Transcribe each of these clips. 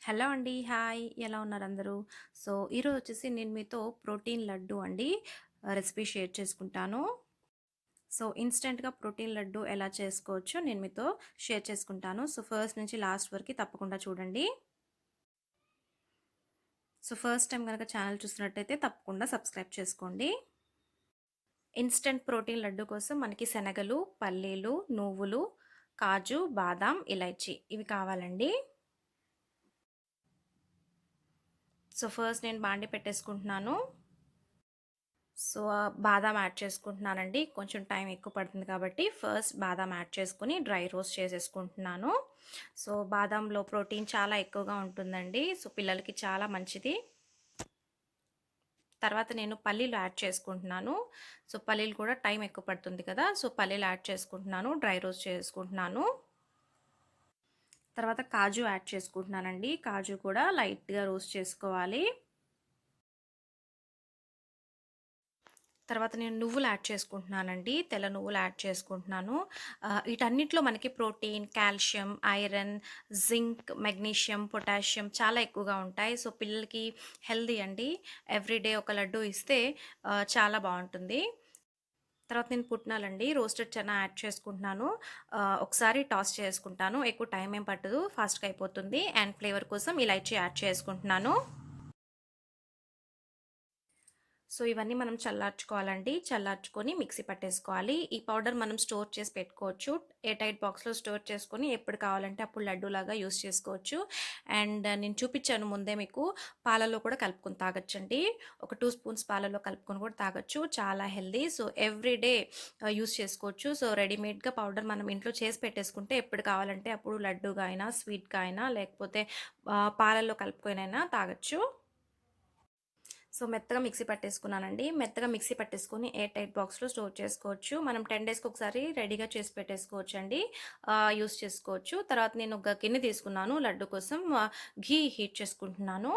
Hello అండి. Hi. ఎలా ఉన్నారు అందరూ? సో, ఈరోజు వచ్చేసి నేను మీతో ప్రోటీన్ లడ్డు అండి రెసిపీ షేర్ చేసుకుంటాను. సో, ఇన్‌స్టంట్‌గా ప్రోటీన్ లడ్డు ఎలా చేసుకోవచ్చో నేను మీతో షేర్ చేసుకుంటాను. సో, ఫస్ట్ నుంచి లాస్ట్ వరకి తప్పకుండా చూడండి. సో, ఫస్ట్ టైమ్ గనక ఛానల్ చూస్తున్నట్టయితే తప్పకుండా సబ్స్క్రైబ్ చేసుకోండి. ఇన్‌స్టంట్ ప్రోటీన్ లడ్డు కోసం మనకి శనగలు, పల్లీలు, నువ్వులు, కాజు, బాదాం, ఇలైచి ఇవి కావాలండి. సో, ఫస్ట్ నేను బాండీ పెట్టేసుకుంటున్నాను. సో, బాదాం యాడ్ చేసుకుంటున్నానండి. కొంచెం టైం ఎక్కువ పడుతుంది కాబట్టి ఫస్ట్ బాదాం యాడ్ చేసుకొని డ్రై రోస్ట్ చేసేసుకుంటున్నాను. సో, బాదాంలో ప్రోటీన్ చాలా ఎక్కువగా ఉంటుందండి. సో, పిల్లలకి చాలా మంచిది. తర్వాత నేను పల్లీలు యాడ్ చేసుకుంటున్నాను. సో, పల్లీలు కూడా టైం ఎక్కువ పడుతుంది కదా! సో, పల్లీలు యాడ్ చేసుకుంటున్నాను. డ్రై రోస్ట్ చేసుకుంటున్నాను. తర్వాత కాజు యాడ్ చేసుకుంటున్నానండి. కాజు కూడా లైట్‌గా రోస్ట్ చేసుకోవాలి. తర్వాత నేను నువ్వులు యాడ్ చేసుకుంటున్నానండి. తెల్ల నువ్వులు యాడ్ చేసుకుంటున్నాను. వీటన్నిటిలో మనకి protein, calcium, iron, zinc, magnesium, potassium చాలా ఎక్కువగా ఉంటాయి. సో, పిల్లలకి హెల్తీ అండి. ఎవ్రీడే ఒక లడ్డు ఇస్తే చాలా బావుంటుంది. తర్వాత నేను పుట్నాలండి, రోస్టెడ్ చనా యాడ్ చేసుకుంటున్నాను. ఒకసారి టాస్ చేసుకుంటాను. ఎక్కువ టైం ఏం పట్టదు. ఫాస్ట్‌గా అయిపోతుంది. అండ్ ఫ్లేవర్ కోసం ఇలైచీ యాడ్ చేసుకుంటున్నాను. సో, ఇవన్నీ మనం చల్లార్చుకోవాలండి. చల్లార్చుకొని మిక్సీ పట్టేసుకోవాలి. ఈ పౌడర్ మనం స్టోర్ చేసి పెట్టుకోవచ్చు. ఎయిర్ టైట్ బాక్స్‌లో స్టోర్ చేసుకొని ఎప్పుడు కావాలంటే అప్పుడు లడ్డూలాగా యూజ్ చేసుకోవచ్చు. అండ్ నేను చూపిచ్చాను ముందే మీకు, పాలలో కూడా కలుపుకొని తాగొచ్చండి. ఒక 2 స్పూన్స్ పాలలో కలుపుకొని కూడా తాగొచ్చు. చాలా healthy. So, every day use చేసుకోవచ్చు. సో, రెడీమేడ్‌గా పౌడర్ మనం ఇంట్లో చేసి పెట్టేసుకుంటే ఎప్పుడు కావాలంటే అప్పుడు లడ్డూగా అయినా, స్వీట్‌గా అయినా లేకపోతే పాలల్లో కలుపుకొనైనా తాగొచ్చు. సో, మెత్తగా మిక్సీ పట్టేసుకున్నానండి. మెత్తగా మిక్సీ పట్టేసుకొని ఎయిర్ టైట్ బాక్స్‌లో స్టోర్ చేసుకోవచ్చు. మనం 10 డేస్‌కి ఒకసారి రెడీగా చేసి పెట్టేసుకోవచ్చండి. యూజ్ చేసుకోవచ్చు. తర్వాత నేను ఒక గిన్నె తీసుకున్నాను లడ్డు కోసం. ఘీ హీట్ చేసుకుంటున్నాను.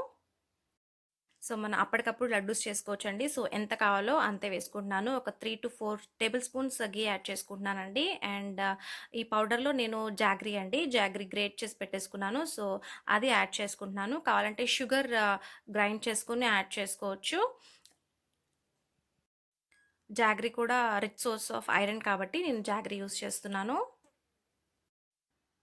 సో, మనం అప్పటికప్పుడు లడ్డూస్ చేసుకోవచ్చండి. సో, ఎంత కావాలో అంతే వేసుకుంటున్నాను. ఒక 3-4 టేబుల్ స్పూన్స్ ఘీ యాడ్ చేసుకుంటున్నానండి. అండ్ ఈ పౌడర్‌లో నేను జాగరీ అండి, జాగరీ గ్రేట్ చేసి పెట్టేసుకున్నాను. సో, అది యాడ్ చేసుకుంటున్నాను. కావాలంటే షుగర్ గ్రైండ్ చేసుకొని యాడ్ చేసుకోవచ్చు. జాగరీ కూడా రిచ్ సోర్స్ ఆఫ్ ఐరన్ కాబట్టి నేను జాగరీ యూజ్ చేస్తున్నాను.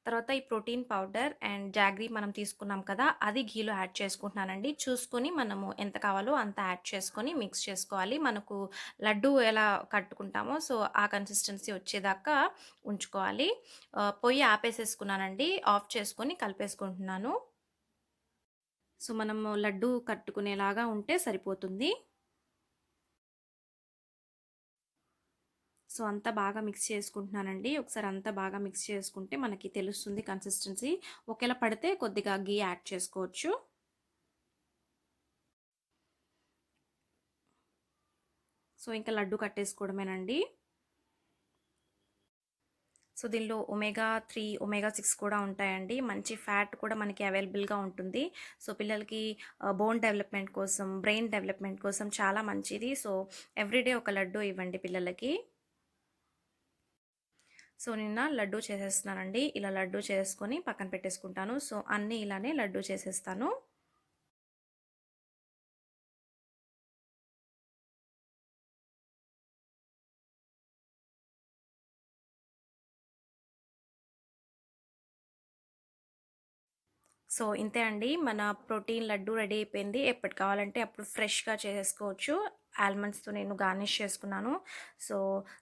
తర్వాత ఈ ప్రోటీన్ పౌడర్ అండ్ జాగరీ మనం తీసుకున్నాం కదా! అది ఘీలో యాడ్ చేసుకుంటున్నానండి. చూసుకొని మనము ఎంత కావాలో అంత యాడ్ చేసుకొని మిక్స్ చేసుకోవాలి. మనకు లడ్డూ ఎలా కట్టుకుంటామో సో, ఆ కన్సిస్టెన్సీ వచ్చేదాకా ఉంచుకోవాలి. పొయ్యి ఆపేసేసుకున్నానండి. ఆఫ్ చేసుకొని కలిపేసుకుంటున్నాను. సో, మనము లడ్డూ కట్టుకునేలాగా ఉంటే సరిపోతుంది. సో, అంతా బాగా మిక్స్ చేసుకుంటున్నానండి. ఒకసారి అంతా బాగా మిక్స్ చేసుకుంటే మనకి తెలుస్తుంది కన్సిస్టెన్సీ. ఒకేలా పడితే కొద్దిగా ఘీ యాడ్ చేసుకోవచ్చు. సో, ఇంకా లడ్డు కట్టేసుకోవడమేనండి. సో, దీనిలో ఒమేగా 3, ఒమేగా 6 కూడా ఉంటాయండి. మంచి ఫ్యాట్ కూడా మనకి అవైలబుల్‌గా ఉంటుంది. సో, పిల్లలకి బోన్ డెవలప్‌మెంట్ కోసం, బ్రెయిన్ డెవలప్‌మెంట్ కోసం చాలా మంచిది. సో, ఎవ్రీడే ఒక లడ్డు ఇవ్వండి పిల్లలకి. సో, నిన్న లడ్డూ చేసేస్తున్నానండి. ఇలా లడ్డూ చేసుకొని పక్కన పెట్టేసుకుంటాను. సో, అన్నీ ఇలానే లడ్డూ చేసేస్తాను. సో, ఇంతే అండి. మన ప్రోటీన్ లడ్డు రెడీ అయిపోయింది. ఎప్పటి కావాలంటే అప్పుడు ఫ్రెష్‌గా చేసేసుకోవచ్చు. ఆల్మండ్స్‌తో నేను గార్నిష్ చేసుకున్నాను. సో,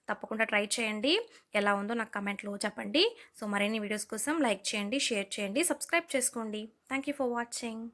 తప్పకుండా ట్రై చేయండి. ఎలా ఉందో నాకు కామెంట్‌లో చెప్పండి. సో, మరిన్ని వీడియోస్ కోసం లైక్ చేయండి, షేర్ చేయండి, సబ్స్క్రైబ్ చేసుకోండి. Thank you for watching.